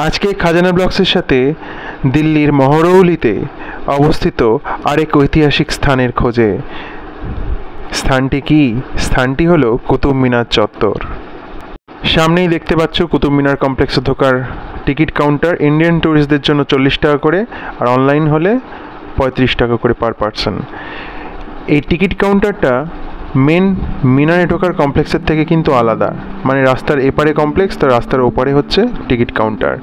আজকে খাজানা ব্লগসের সাথে দিল্লির মহরৌলিতে অবস্থিত আরেক ঐতিহাসিক স্থানের খোঁজে। স্থানটি কি? স্থানটি হলো কুতুব মিনার চত্বর। সামনেই দেখতে পাচ্ছ কুতুব মিনার কমপ্লেক্সে ঢোকার টিকিট কাউন্টার। ইন্ডিয়ান ট্যুরিস্টদের জন্য 40 টাকা করে, আর অনলাইন হলে 35 টাকা করে পার পারসন। এই টিকিট কাউন্টারটা মেন মিনারে ঢোকার কমপ্লেক্সের থেকে কিন্তু আলাদা, মানে রাস্তার এপারে কমপ্লেক্স, তো রাস্তার ওপারে হচ্ছে টিকিট কাউন্টার।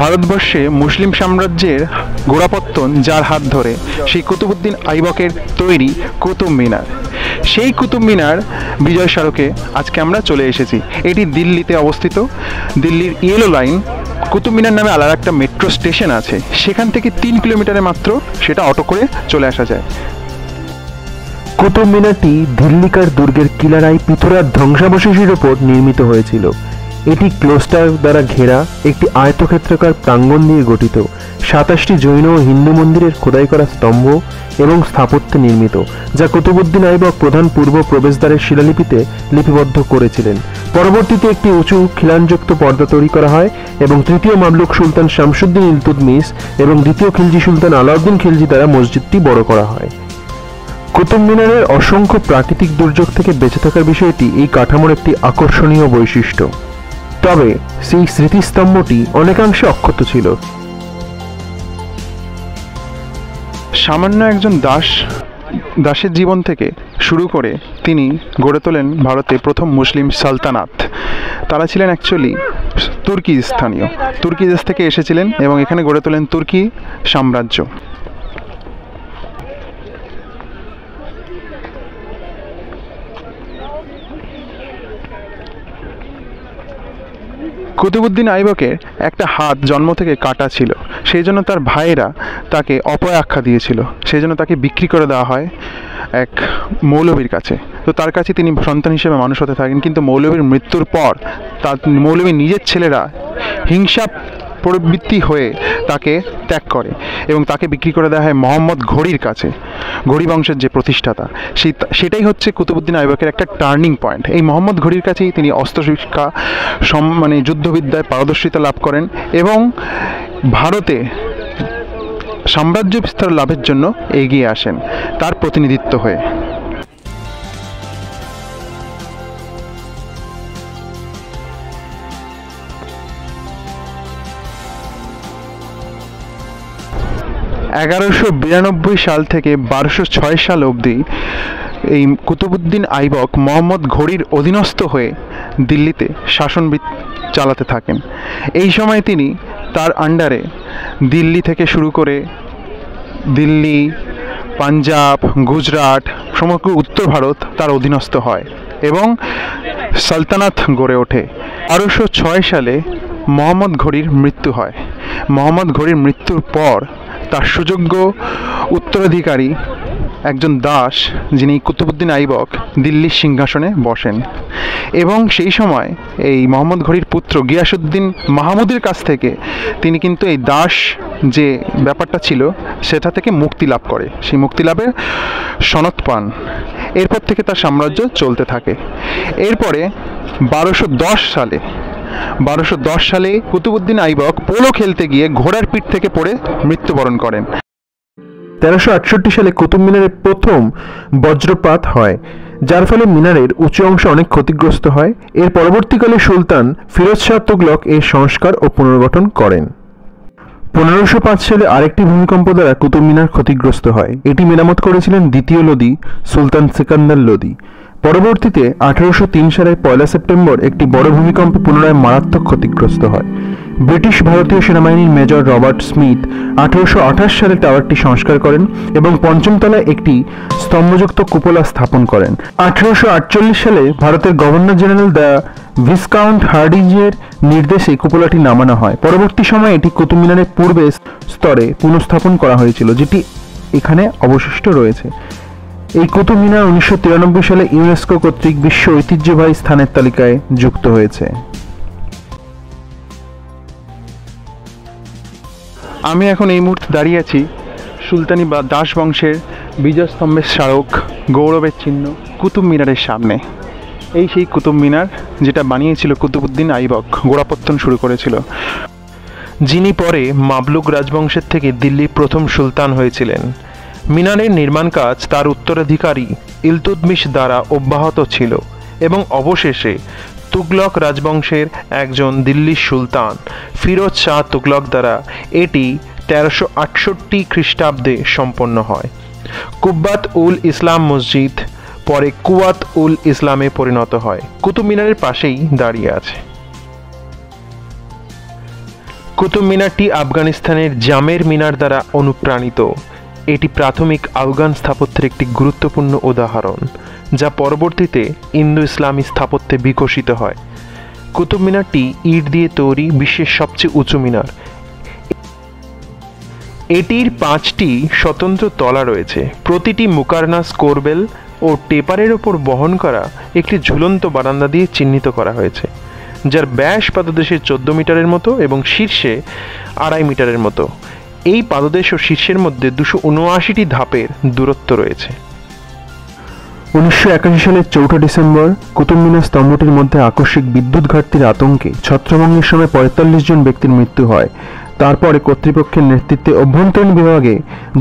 ভারতবর্ষে মুসলিম সাম্রাজ্যের গোড়াপত্তন যার হাত ধরে, সেই কুতুবউদ্দিন আইবকের তৈরি কুতুব মিনার। সেই কুতুব মিনার বিজয় স্মারকে আজকে আমরা চলে এসেছি। এটি দিল্লিতে অবস্থিত। দিল্লির ইয়েলো লাইন কুতুব মিনার নামে আলাদা একটা মেট্রো স্টেশন আছে, সেখান থেকে 3 কিলোমিটারে মাত্র সেটা অটো করে চলে আসা যায়। কুতুব মিনারটি দিল্লিকার দুর্গের কিলারাই পিথোরার ধ্বংসাবশেষের উপর নির্মিত হয়েছিল। এটি ক্লোস্টার দ্বারা ঘেরা একটি আয়তক্ষেত্রাকার প্রাঙ্গণ দিয়ে গঠিত। 27টি জৈন ও হিন্দু মন্দিরের খোদাই করা স্তম্ভ এবং স্থাপত্যে নির্মিত, যা কুতুবউদ্দিন আইবক প্রধান পূর্ব প্রবেশদ্বারের শিলালিপিতে লিপিবদ্ধ করেছিলেন। পরবর্তীতে একটি উঁচু খিলানযুক্ত পর্দা তৈরি করা হয় এবং তৃতীয় মামলুক সুলতান শামসুদ্দিন ইলতুৎমিশ এবং দ্বিতীয় খিলজি সুলতান আলাউদ্দিন খিলজি দ্বারা মসজিদটি বড় করা হয়। কুতুব মিনারের অসংখ্য প্রাকৃতিক দুর্যোগ থেকে বেঁচে থাকার বিষয়টি এই কাঠামোর একটি আকর্ষণীয় বৈশিষ্ট্য। তবে সেই স্মৃতিস্তম্ভটি অনেকাংশে অক্ষত ছিল। সামান্য একজন দাসের জীবন থেকে শুরু করে তিনি গড়ে তোলেন ভারতে প্রথম মুসলিম সালতানাত। তারা ছিলেন অ্যাকচুয়ালি তুর্কি স্থানীয়, তুর্কি দেশ থেকে এসেছিলেন এবং এখানে গড়ে তোলেন তুর্কি সাম্রাজ্য। কুতুবউদ্দিন আইবকের একটা হাত জন্ম থেকে কাটা ছিল, সেই জন্য তার ভাইয়েরা তাকে অপয় আখ্যা দিয়েছিল। সেই জন্য তাকে বিক্রি করে দেওয়া হয় এক মৌলবীর কাছে। তো তার কাছে তিনি সন্তান হিসেবে মানুষ হতে থাকেন, কিন্তু মৌলবীর মৃত্যুর পর মৌলবীর নিজের ছেলেরা হিংসা প্রবৃত্তি হয়ে তাকে ত্যাগ করে এবং তাকে বিক্রি করে দেওয়া হয় মোহাম্মদ ঘড়ির কাছে। ঘড়ি বংশের যে প্রতিষ্ঠাতা, সেটাই হচ্ছে কুতুবউদ্দিন আইবকের একটা টার্নিং পয়েন্ট। এই মোহাম্মদ ঘড়ির কাছেই তিনি অস্ত্রশিক্ষা মানে যুদ্ধবিদ্যায় পারদর্শিতা লাভ করেন এবং ভারতে সাম্রাজ্য বিস্তার লাভের জন্য এগিয়ে আসেন তার প্রতিনিধিত্ব হয়ে। (1192) সাল থেকে 1206 সাল অবধি এই কুতুবউদ্দিন আইবক মোহাম্মদ ঘড়ির অধীনস্থ হয়ে দিল্লিতে শাসন চালাতে থাকেন। এই সময় তিনি তার আন্ডারে দিল্লি থেকে শুরু করে দিল্লি, পাঞ্জাব, গুজরাট, সমগ্র উত্তর ভারত তার অধীনস্থ হয় এবং সালতানাত গড়ে ওঠে। 1206 সালে মোহাম্মদ ঘড়ির মৃত্যু হয়। মোহাম্মদ ঘড়ির মৃত্যুর পর তার সুযোগ্য উত্তরাধিকারী একজন দাস, যিনি কুতুবউদ্দিন আইবক, দিল্লির সিংহাসনে বসেন এবং সেই সময় এই মোহাম্মদ ঘড়ির পুত্র গিয়াসউদ্দিন মাহমুদের কাছ থেকে তিনি কিন্তু এই দাস যে ব্যাপারটা ছিল সেটা থেকে মুক্তি লাভ করে, সেই মুক্তি লাভের সনদ পান। এরপর থেকে তার সাম্রাজ্য চলতে থাকে। এরপরে 1210 সালে কুতুবউদ্দিন আইবক পোলো খেলতে গিয়ে ঘোড়ার পিঠ থেকে পড়ে মৃত্যুবরণ করেন। 1368 সালে কুতুব মিনারের প্রথম বজ্রপাত হয়, যার ফলে মিনারের উঁচু অংশ অনেক ক্ষতিগ্রস্ত হয়। এর পরবর্তীকালে সুলতান ফিরোজ শাহ তুগলক এর সংস্কার ও পুনর্গঠন করেন। 1505 সালে আরেকটি ভূমিকম্প দ্বারা কুতুব মিনার ক্ষতিগ্রস্ত হয়। এটি মেরামত করেছিলেন দ্বিতীয় লোদি সুলতান সিকান্দার লোদি। পরবর্তীতে 1803 সালের 1 সেপ্টেম্বর একটি বড় ভূমিকম্পে পুনরায় মারাত্মক ক্ষতিগ্রস্ত হয়। ব্রিটিশ ভারতীয় সেনাবাহিনীর মেজর রবার্ট স্মিথ 1828 সালে টাওয়ারটি সংস্কার করেন এবং পঞ্চম তলায় একটি স্তম্ভযুক্ত কুপোলা স্থাপন করেন। 1848 সালে ভারতের গভর্নর জেনারেল দ্য ভিসকাউন্ট হার্ডিঞ্জের নির্দেশে কুপোলাটি নামানো হয়। পরবর্তী সময়ে এটি কুতুব মিনারের পূর্বে স্তরে পুনঃস্থাপন করা হয়েছিল, যেটি এখানে অবশিষ্ট রয়েছে। এই কুতুব মিনার 1993 সালে ইউনেস্কো কর্তৃক বিশ্ব ঐতিহ্যবাহী স্থানের তালিকায় যুক্ত হয়েছে। আমি এখন এই মুহূর্তে দাঁড়িয়ে আছি সুলতানি বা দাস বংশের বিজয় স্তম্ভের স্মারক, গৌরবের চিহ্ন কুতুব মিনারের সামনে। এই সেই কুতুব মিনার যেটা বানিয়েছিল কুতুবউদ্দিন আইবক, গোড়াপত্তন শুরু করেছিল, যিনি পরে মামলুক রাজবংশের থেকে দিল্লির প্রথম সুলতান হয়েছিলেন। মিনারের নির্মাণ কাজ তার উত্তরাধিকারী ইলতুৎমিশ দ্বারা অব্যাহত ছিল এবং অবশেষে তুগলক রাজবংশের একজন দিল্লির সুলতান ফিরোজ শাহ তুগলক দ্বারা এটি 1368 খ্রিস্টাব্দে সম্পন্ন হয়। কুব্বাত উল ইসলাম মসজিদ পরে কুয়াত উল ইসলামে পরিণত হয়, কুতুব মিনারের পাশেই দাঁড়িয়ে আছে। কুতুব মিনারটি আফগানিস্তানের জামের মিনার দ্বারা অনুপ্রাণিত। এটি প্রাথমিক আফগান স্থাপত্যের একটি গুরুত্বপূর্ণ উদাহরণ, যা পরবর্তীতে ইন্দো ইসলামী স্থাপত্যে বিকশিত হয়। কুতুব মিনারটি ইট দিয়ে তৈরি বিশ্বের সবচেয়ে উঁচু মিনার। এটির 5টি স্বতন্ত্র তলা রয়েছে। প্রতিটি মুকারনাস কোরবেল ও টেপারের ওপর বহন করা একটি ঝুলন্ত বারান্দা দিয়ে চিহ্নিত করা হয়েছে, যার ব্যাস পাদদেশের 14 মিটারের মতো এবং শীর্ষে 2.5 মিটারের মতো। এই পাদদেশ ও শীর্ষের মধ্যে 279টি ধাপের দূরত্ব রয়েছে। 1981 সালের 4 ডিসেম্বর কুতুব মিনার স্তম্ভটির মধ্যে আকস্মিক বিদ্যুৎ ঘাটতির আতঙ্কে ছত্রভঙ্গের সময় 45 জন ব্যক্তির মৃত্যু হয়। তারপরে কর্তৃপক্ষের নেতৃত্বে অভ্যন্তরীণ বিভাগে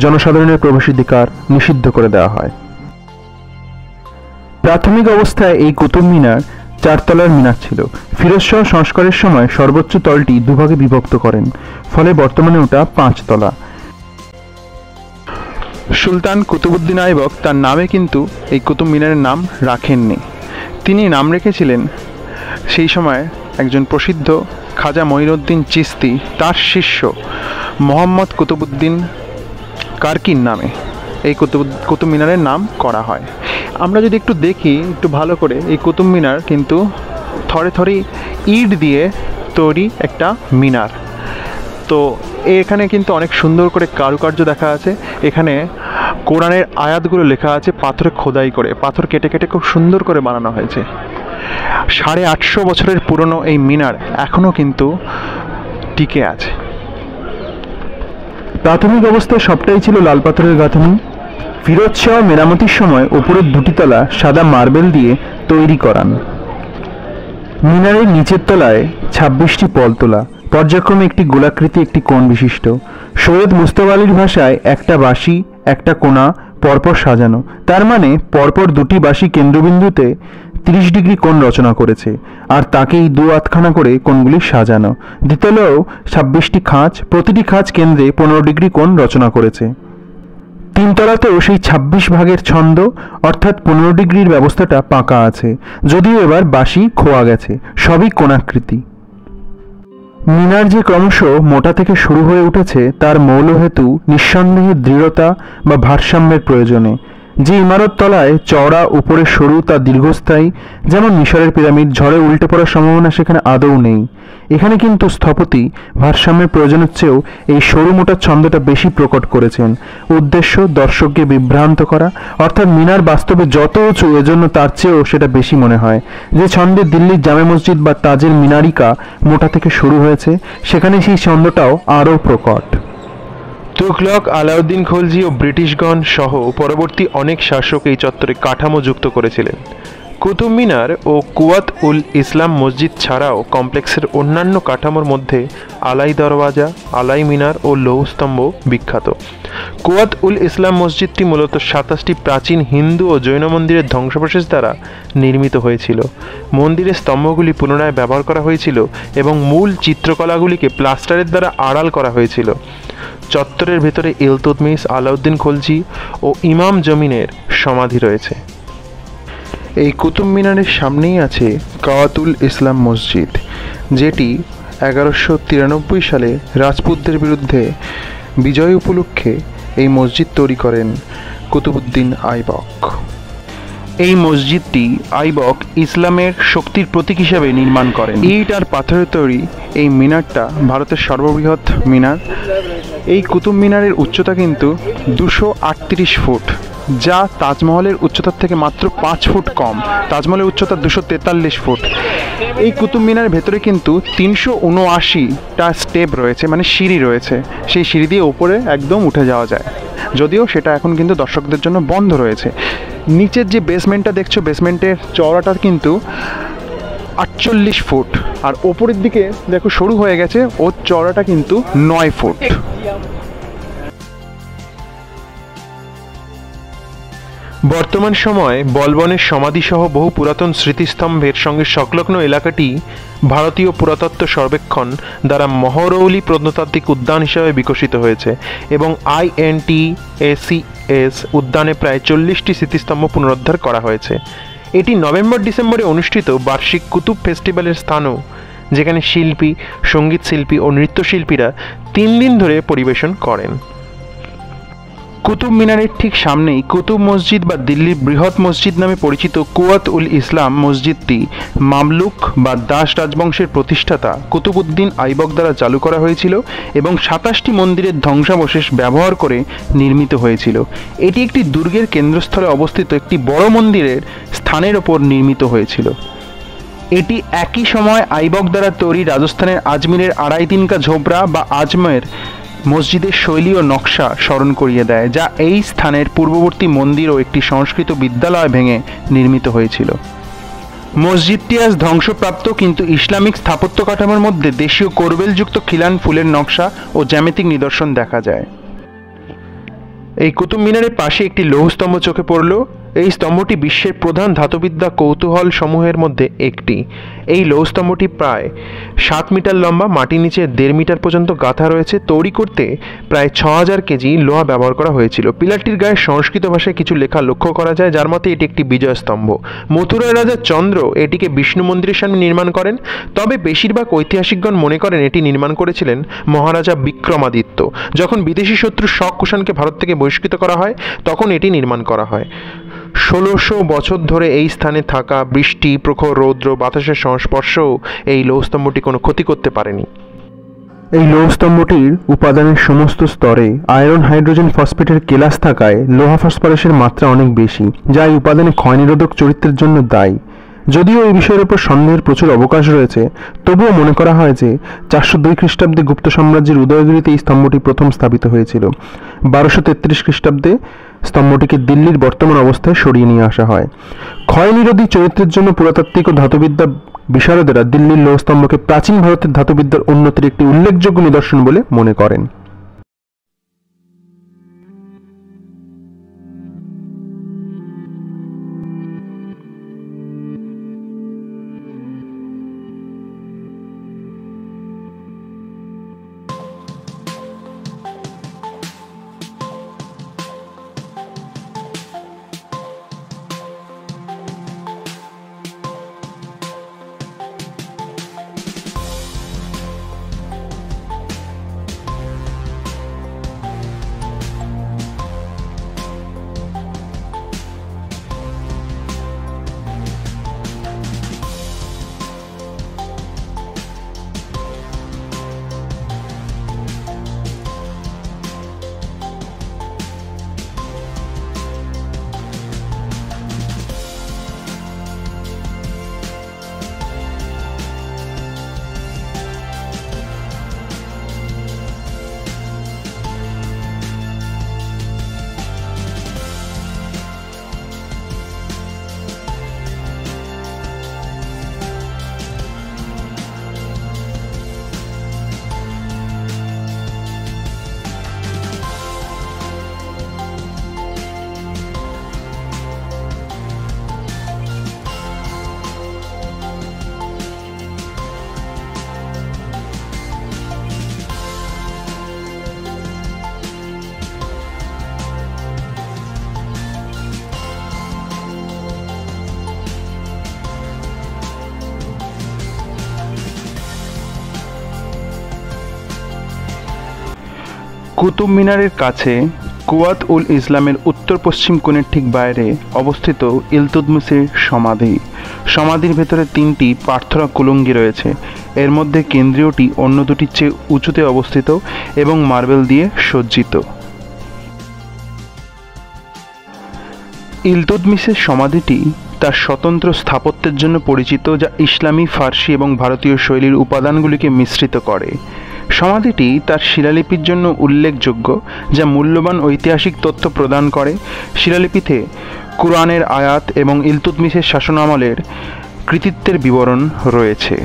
জনসাধারণের প্রবেশাধিকার নিষিদ্ধ করে দেওয়া হয়। প্রাথমিক অবস্থায় এই কুতুব মিনার 4 তলার মিনার ছিল। ফিরোজ শাহ সংস্কারের সময় সর্বোচ্চ তলটি দুভাগে বিভক্ত করেন, ফলে বর্তমানে ওটা 5 তলা। সুলতান কুতুবউদ্দিন আইবক তার নামে কিন্তু এই কুতুব মিনারের নাম রাখেননি। তিনি নাম রেখেছিলেন সেই সময় একজন প্রসিদ্ধ খাজা মঈনুদ্দিন চিশতি তার শিষ্য মোহাম্মদ কুতুবউদ্দিন কারকির নামে এই কুতুব মিনারের নাম করা হয়। আমরা যদি একটু দেখি একটু ভালো করে, এই কুতুব মিনার কিন্তু থরে থরে ইট দিয়ে তৈরি একটা মিনার। তো এখানে কিন্তু অনেক সুন্দর করে কারুকার্য দেখা আছে। এখানে কোরআনের আয়াতগুলো লেখা আছে পাথরে খোদাই করে, পাথর কেটে কেটে খুব সুন্দর করে বানানো হয়েছে। 850 বছরের পুরনো এই মিনার এখনও কিন্তু টিকে আছে। প্রাথমিক অবস্থায় সবটাই ছিল লাল পাথরের গাঁথনি। ফিরোজ শাহ মেরামতির সময় উপরের 2টি তলা সাদা মার্বেল দিয়ে তৈরি করান। মিনারের নিচের তলায় 26টি পলতোলা, পর্যায়ক্রমে একটি গোলাকৃতি একটি কোণ বিশিষ্ট। সৈয়দ মুস্তাফা আলীর ভাষায় একটা বাঁশি একটা কোণা পরপর সাজানো, তার মানে পরপর 2টি বাঁশি কেন্দ্রবিন্দুতে 30 ডিগ্রি কোণ রচনা করেছে, আর তাকেই 2 আধখানা করে কোণগুলি সাজানো। দ্বিতলেও 26টি খাঁজ, প্রতিটি খাঁজ কেন্দ্রে 15 ডিগ্রি কোণ রচনা করেছে। 3 তলাতেও সেই 26 ভাগের ছন্দ অর্থাৎ 15 ডিগ্রির ব্যবস্থাটা পাকা আছে, যদিও এবার বাঁশি খোয়া গেছে, সবই কোণাকৃতি। মিনার যে ক্রমশ মোটা থেকে শুরু হয়ে উঠেছে তার মৌল হেতু নিঃসন্দেহে দৃঢ়তা বা ভারসাম্যের প্রয়োজনে। যে ইমারত তলায় চওড়া উপরে সরু তা দীর্ঘস্থায়ী, যেমন মিশরের পিরামিড, ঝড়ে উল্টে পড়ার সম্ভাবনা সেখানে আদৌ নেই। এখানে কিন্তু স্থপতি ভারসাম্যের প্রয়োজনের চেয়েও এই সরু মোটার ছন্দটা বেশি প্রকট করেছেন। উদ্দেশ্য দর্শককে বিভ্রান্ত করা, অর্থাৎ মিনার বাস্তবে যত উঁচু এজন্য তার চেয়েও সেটা বেশি মনে হয়। যে ছন্দে দিল্লির জামে মসজিদ বা তাজের মিনারিকা মোটা থেকে শুরু হয়েছে, সেখানে সেই ছন্দটাও আরও প্রকট। তুগলক, আলাউদ্দিন খলজি ও ব্রিটিশগণ সহ পরবর্তী অনেক শাসক এই চত্বরে কাঠামো যুক্ত করেছিলেন। কুতুব মিনার ও কুয়াত উল ইসলাম মসজিদ ছাড়াও কমপ্লেক্সের অন্যান্য কাঠামোর মধ্যে আলাই দরওয়াজা, আলাই মিনার ও লৌহস্তম্ভ বিখ্যাত। কুয়াত উল ইসলাম মসজিদটি মূলত 27টি প্রাচীন হিন্দু ও জৈন মন্দিরের ধ্বংসাবশেষ দ্বারা নির্মিত হয়েছিল। মন্দিরের স্তম্ভগুলি পুনরায় ব্যবহার করা হয়েছিল এবং মূল চিত্রকলাগুলিকে প্লাস্টারের দ্বারা আড়াল করা হয়েছিল। চত্বরের ভেতরে ইলতুৎমিশ, আলাউদ্দিন খলজি ও ইমাম জমিনের সমাধি রয়েছে। এই কুতুব মিনারের সামনেই আছে কাওয়াতুল ইসলাম মসজিদ, যেটি 1193 সালে রাজপুতদের বিরুদ্ধে বিজয় উপলক্ষে এই মসজিদ তৈরি করেন কুতুবউদ্দিন আইবক। এই মসজিদটি আইবক ইসলামের শক্তির প্রতীক হিসাবে নির্মাণ করেন। ইট আর পাথরের তৈরি এই মিনারটা ভারতের সর্ববৃহৎ মিনার। এই কুতুব মিনারের উচ্চতা কিন্তু 238 ফুট, যা তাজমহলের উচ্চতার থেকে মাত্র 5 ফুট কম। তাজমহলের উচ্চতা 243 ফুট। এই কুতুব মিনারের ভেতরে কিন্তু 379টা স্টেপ রয়েছে, মানে সিঁড়ি রয়েছে। সেই সিঁড়ি দিয়ে ওপরে একদম উঠে যাওয়া যায়, যদিও সেটা এখন কিন্তু দর্শকদের জন্য বন্ধ রয়েছে। নিচের যে বেসমেন্টটা দেখছো, বেসমেন্টের চওড়াটা কিন্তু 48 ফুট, আর ওপরের দিকে দেখো সরু হয়ে গেছে, ওর চওড়াটা কিন্তু 9 ফুট। বর্তমান সময়ে বলবনের সমাধিসহ বহু পুরাতন স্মৃতিস্তম্ভের সঙ্গে সংলগ্ন এলাকাটি ভারতীয় পুরাতত্ত্ব সর্বেক্ষণ দ্বারা মহরৌলি প্রত্নতাত্ত্বিক উদ্যান হিসাবে বিকশিত হয়েছে এবং INTACS উদ্যানে প্রায় 40টি স্মৃতিস্তম্ভ পুনরুদ্ধার করা হয়েছে। এটি নভেম্বর-ডিসেম্বরে অনুষ্ঠিত বার্ষিক কুতুব ফেস্টিভ্যালের স্থানও, যেখানে শিল্পী, সঙ্গীত শিল্পী ও নৃত্যশিল্পীরা 3 দিন ধরে পরিবেশন করেন। কুতুব মিনারের ঠিক সামনেই কুতুব মসজিদ বা দিল্লির বৃহৎ মসজিদ নামে পরিচিত কুওয়াত উল ইসলাম মসজিদটি মামলুক বা দাস রাজবংশের প্রতিষ্ঠাতা কুতুবউদ্দিন আইবক দ্বারা চালু করা হয়েছিল এবং 27টি মন্দিরের ধ্বংসাবশেষ ব্যবহার করে নির্মিত হয়েছিল। এটি একটি দুর্গের কেন্দ্রস্থলে অবস্থিত একটি বড় মন্দিরের স্থানের ওপর নির্মিত হয়েছিল। এটি একই সময় আইবক দ্বারা তৈরি রাজস্থানের আজমিরের আড়াই তিনকা ঝোপড়া বা আজমের মসজিদের শৈলী ও নকশা স্মরণ করিয়ে দেয়, যা এই স্থানের পূর্ববর্তী মন্দির ও একটি সংস্কৃত বিদ্যালয় ভেঙে নির্মিত হয়েছিল। মসজিদটি আজ ধ্বংসপ্রাপ্ত, কিন্তু ইসলামিক স্থাপত্য কাঠামোর মধ্যে দেশীয় কোরবেলযুক্ত খিলান ফুলের নকশা ও জ্যামিতিক নিদর্শন দেখা যায়। এই কুতুব মিনারের পাশে একটি লৌহস্তম্ভ চোখে পড়ল। এই স্তম্ভটি বিশ্বের প্রধান ধাতুবিদ্যা কৌতূহল সমূহের মধ্যে একটি। এই লৌহস্তম্ভটি প্রায় 7 মিটার লম্বা, মাটির নিচে 1.5 মিটার পর্যন্ত গাঁথা রয়েছে। তৈরি করতে প্রায় 6000 কেজি লোহা ব্যবহার করা হয়েছিল। পিলারটির গায়ে সংস্কৃত ভাষায় কিছু লেখা লক্ষ্য করা যায়, যার মতে এটি একটি বিজয় স্তম্ভ। মথুরার রাজা চন্দ্র এটিকে বিষ্ণু মন্দিরের সামনে নির্মাণ করেন, তবে বেশিরভাগ ঐতিহাসিকগণ মনে করেন এটি নির্মাণ করেছিলেন মহারাজা বিক্রমাদিত্য। যখন বিদেশি শত্রু শক কুষাণকে ভারত থেকে বহিষ্কৃত করা হয়, তখন এটি নির্মাণ করা হয়। 1600 বছর ধরে এই স্থানে থাকা বৃষ্টি, প্রখর রৌদ্র, বাতাসের সংস্পর্শও এই লৌহস্তম্ভটি কোনো ক্ষতি করতে পারেনি। এই লৌহস্তম্ভটির উপাদানের সমস্ত স্তরে আয়রন হাইড্রোজেন ফসফেটের কেলাস থাকায় লোহা ফসফরাসের মাত্রা অনেক বেশি, যা এই উপাদানে ক্ষয় নিরোধক চরিত্রের জন্য দায়ী। যদিও এই বিষয়ের উপর সন্দেহের প্রচুর অবকাশ রয়েছে, তবুও মনে করা হয় যে 402 খ্রিস্টাব্দে গুপ্ত সাম্রাজ্যের উদয়গিরিতে এই স্তম্ভটি প্রথম স্থাপিত হয়েছিল। 1233 খ্রিস্টাব্দে স্তম্ভটিকে দিল্লির বর্তমান অবস্থায় সরিয়ে নিয়ে আসা হয়। ক্ষয় নিরোধী চরিত্রের জন্য পুরাতাত্ত্বিক ও ধাতুবিদ্যা বিশারদেরা দিল্লির লৌহস্তম্ভকে প্রাচীন ভারতের ধাতুবিদ্যার উন্নতির একটি উল্লেখযোগ্য নিদর্শন বলে মনে করেন। কুতুব মিনারের কাছে কুওয়াত উল ইসলামের উত্তর পশ্চিম কোণের ঠিক বাইরে অবস্থিত ইলতুৎমিশের সমাধি। সমাধির ভেতরে 3টি পাথরা কুলুঙ্গি রয়েছে। এর মধ্যে কেন্দ্রীয়টি অন্য দুটির চেয়ে উঁচুতে অবস্থিত এবং মার্বেল দিয়ে সজ্জিত। ইলতুৎমিশের সমাধিটি তার স্বতন্ত্র স্থাপত্যের জন্য পরিচিত, যা ইসলামী, ফার্সি এবং ভারতীয় শৈলীর উপাদানগুলিকে মিশ্রিত করে। সমাধিটি তার শিলালিপির জন্য উল্লেখযোগ্য, যা মূল্যবান ঐতিহাসিক তথ্য প্রদান করে। শিলালিপিতে কুরআনের আয়াত এবং ইলতুৎমিশের শাসনামলের কৃতিত্বের বিবরণ রয়েছে।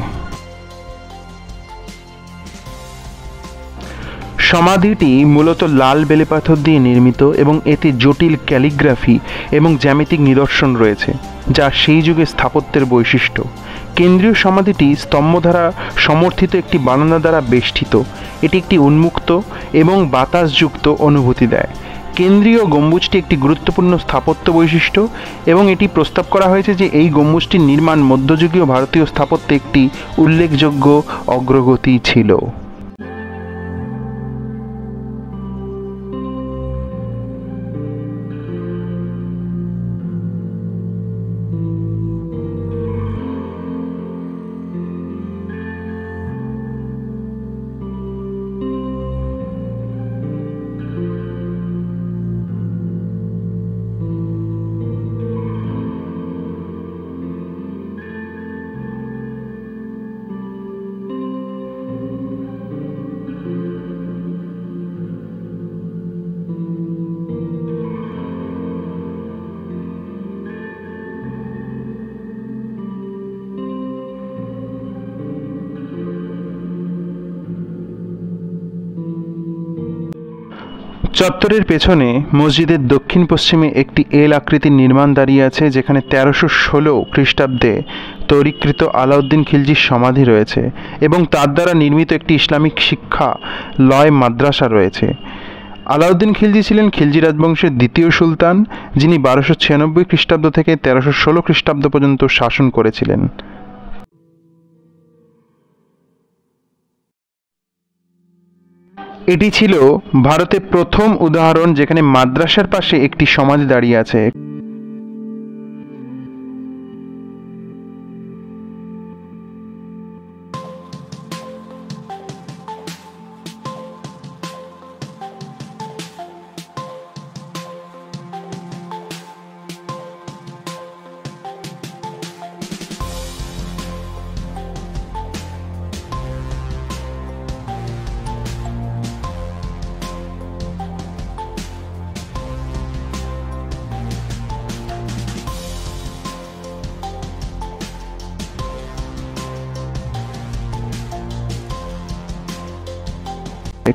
সমাধিটি মূলত লাল বেলেপাথর দিয়ে নির্মিত এবং এতে জটিল ক্যালিগ্রাফি এবং জ্যামিতিক নিদর্শন রয়েছে, যা সেই যুগের স্থাপত্যের বৈশিষ্ট্য। কেন্দ্রীয় সমাধিটি স্তম্ভ দ্বারা সমর্থিত একটি বারান্দা দ্বারা বেষ্টিত। এটি একটি উন্মুক্ত এবং বাতাসযুক্ত অনুভূতি দেয়। কেন্দ্রীয় গম্বুজটি একটি গুরুত্বপূর্ণ স্থাপত্য বৈশিষ্ট্য এবং এটি প্রস্তাব করা হয়েছে যে এই গম্বুজটির নির্মাণ মধ্যযুগীয় ভারতীয় স্থাপত্যে একটি উল্লেখযোগ্য অগ্রগতি ছিল। চত্বরের পেছনে মসজিদের দক্ষিণ পশ্চিমে একটি এল আকৃতির নির্মাণ দাঁড়িয়ে আছে, যেখানে 1316 খ্রিস্টাব্দে তৈরিকৃত আলাউদ্দিন খিলজির সমাধি রয়েছে এবং তার দ্বারা নির্মিত একটি ইসলামিক শিক্ষা লয় মাদ্রাসা রয়েছে। আলাউদ্দিন খিলজি ছিলেন খিলজি রাজবংশের দ্বিতীয় সুলতান, যিনি 1296 খ্রিস্টাব্দ থেকে 1316 খ্রিস্টাব্দ পর্যন্ত শাসন করেছিলেন। এটি ছিল ভারতের প্রথম উদাহরণ যেখানে মাদ্রাসার পাশে একটি সমাধি দাঁড়িয়ে আছে।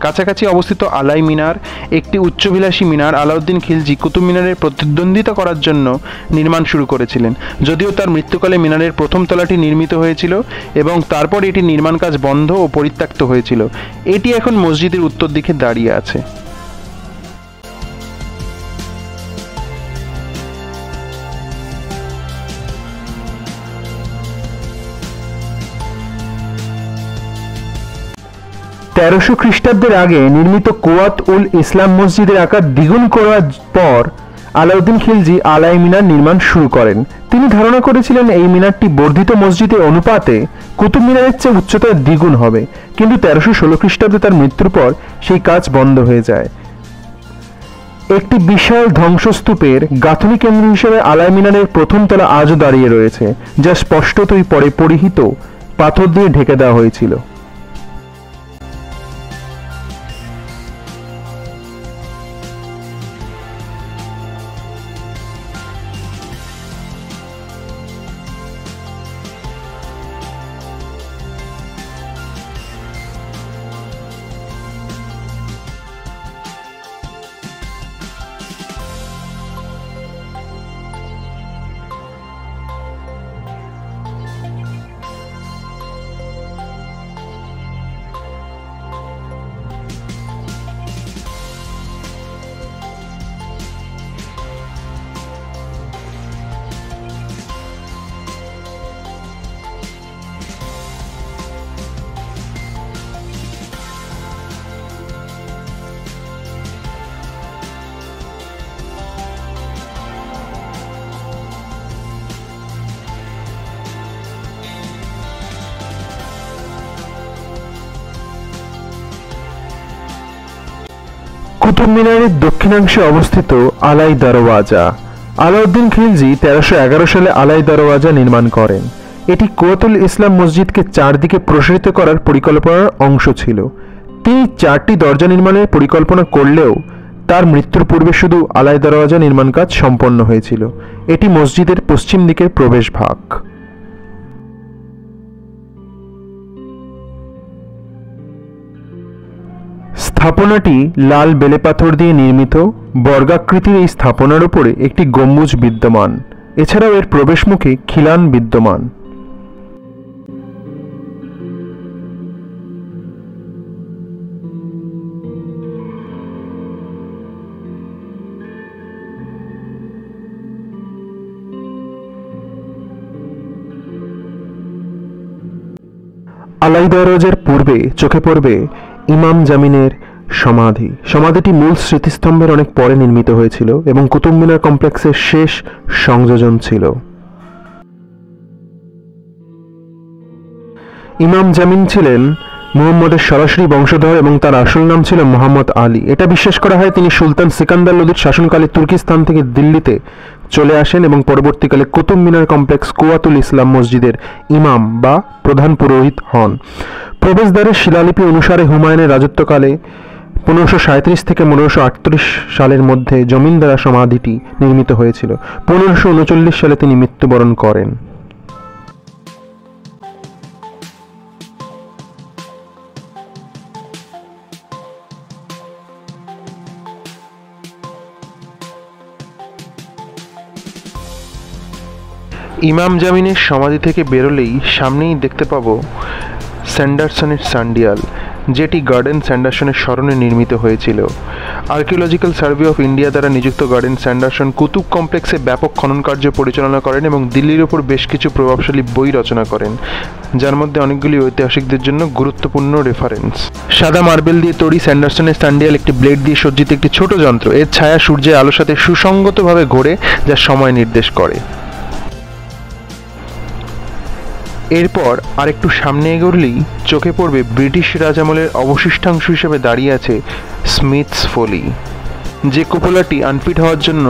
কাছাকাছি অবস্থিত আলাই মিনার একটি উচ্চভিলাষী মিনার। আলাউদ্দিন খিলজি কুতুব মিনারের প্রতিদ্বন্দ্বিতা করার জন্য নির্মাণ শুরু করেছিলেন, যদিও তার মৃত্যুকালে মিনারের প্রথম তলাটি নির্মিত হয়েছিল এবং তারপর এটির নির্মাণ কাজ বন্ধ ও পরিত্যক্ত হয়েছিল। এটি এখন মসজিদের উত্তর দিকে দাঁড়িয়ে আছে। তেরোশো খ্রিস্টাব্দের আগে নির্মিত কুওয়াত উল ইসলাম মসজিদের আকার দ্বিগুণ করার পর আলাউদ্দিন খিলজি আলাই মিনার নির্মাণ শুরু করেন। তিনি ধারণা করেছিলেন এই মিনারটি বর্ধিত মসজিদের অনুপাতে কুতুব মিনারের চেয়ে উচ্চতায় দ্বিগুণ হবে, কিন্তু 1316 খ্রিস্টাব্দে তার মৃত্যুর পর সেই কাজ বন্ধ হয়ে যায়। একটি বিশাল ধ্বংসস্তূপের গাঁথনি কেন্দ্র হিসেবে আলাই মিনারের প্রথম তলা আজও দাঁড়িয়ে রয়েছে, যা স্পষ্টতই পরে পরিহিত পাথর দিয়ে ঢেকে দেওয়া হয়েছিল। কুতুব মিনারের দক্ষিণাংশে অবস্থিত আলাই দরওয়াজা। আলাউদ্দিন খিলজি 1311 সালে আলাই দরওয়াজা নির্মাণ করেন। এটি কুওয়াতুল ইসলাম মসজিদকে চারদিকে প্রসারিত করার পরিকল্পনার অংশ ছিল। তিনি 4টি দরজা নির্মাণের পরিকল্পনা করলেও তার মৃত্যুর পূর্বে শুধু আলাই দরওয়াজা নির্মাণ কাজ সম্পন্ন হয়েছিল। এটি মসজিদের পশ্চিম দিকের প্রবেশ ভাগ। স্থাপনাটি লাল বেলেপাথর দিয়ে নির্মিত। বর্গাকৃতির এই স্থাপনার উপরে একটি গম্বুজ বিদ্যমান। এছাড়াও এর প্রবেশমুখে খিলান বিদ্যমান। আলাই দরওয়াজার পূর্বে চোখে পড়বে ইমাম জামিনের সমাধি। সমাধিটি মূল স্মৃতিস্তম্ভের অনেক পরে নির্মিত হয়েছিল এবং কুতুব মিনার কমপ্লেক্সের শেষ সংযোজন ছিল। ইমাম জামিন ছিলেন মুহাম্মদের সরাসরি বংশধর এবং তার আসল নাম ছিল মোহাম্মদ আলী। এটা বিশ্বাস করা হয় তিনি সুলতান সিকান্দার লোদির শাসনকালে তুর্কিস্তান থেকে দিল্লিতে চলে আসেন এবং পরবর্তীকালে কুতুব মিনার কমপ্লেক্স কুওয়াতুল ইসলাম মসজিদের ইমাম বা প্রধান পুরোহিত হন। প্রবেশদ্বারের শিলালিপি অনুসারে হুমায়ুনের রাজত্বকালে 1537 থেকে 1538 সালের মধ্যে জমিন দ্বারা সমাধিটি নির্মিত হয়েছিল। 1539 সালে তিনি মৃত্যুবরণ করেন। ইমাম জামিনের সমাধি থেকে বেরোলেই সামনেই দেখতে পাবো স্যান্ডারসনের সান্ডিয়াল, যেটি গার্ডেন স্যান্ডারসনের স্মরণে নির্মিত হয়েছিল। আর্কিওলজিক্যাল সার্ভে অফ ইন্ডিয়া দ্বারা নিযুক্ত গার্ডেন স্যান্ডারসন কুতুব কমপ্লেক্সে ব্যাপক খনন কার্য পরিচালনা করেন এবং দিল্লির ওপর বেশ কিছু প্রভাবশালী বই রচনা করেন, যার মধ্যে অনেকগুলি ঐতিহাসিকদের জন্য গুরুত্বপূর্ণ রেফারেন্স। সাদা মার্বেল দিয়ে তৈরি স্যান্ডারসনের সান্ডিয়াল একটি ব্লেড দিয়ে সজ্জিত একটি ছোট যন্ত্র। এর ছায়া সূর্যের আলোর সাথে সুসঙ্গতভাবে ঘোরে, যা সময় নির্দেশ করে। এরপর আরেকটু সামনে এগোলেই চোখে পড়বে ব্রিটিশ রাজামলের অবশিষ্টাংশ হিসেবে দাঁড়িয়ে আছে স্মিথস ফলি, যে কুপোলাটি আনফিট হওয়ার জন্য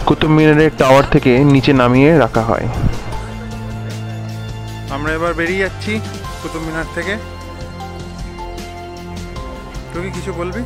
কুতুব মিনারের টাওয়ার থেকে নিচে নামিয়ে রাখা হয়। আমরা এবার বেরিয়ে যাচ্ছি কুতুব মিনার থেকে। তুই কি কিছু বলবি?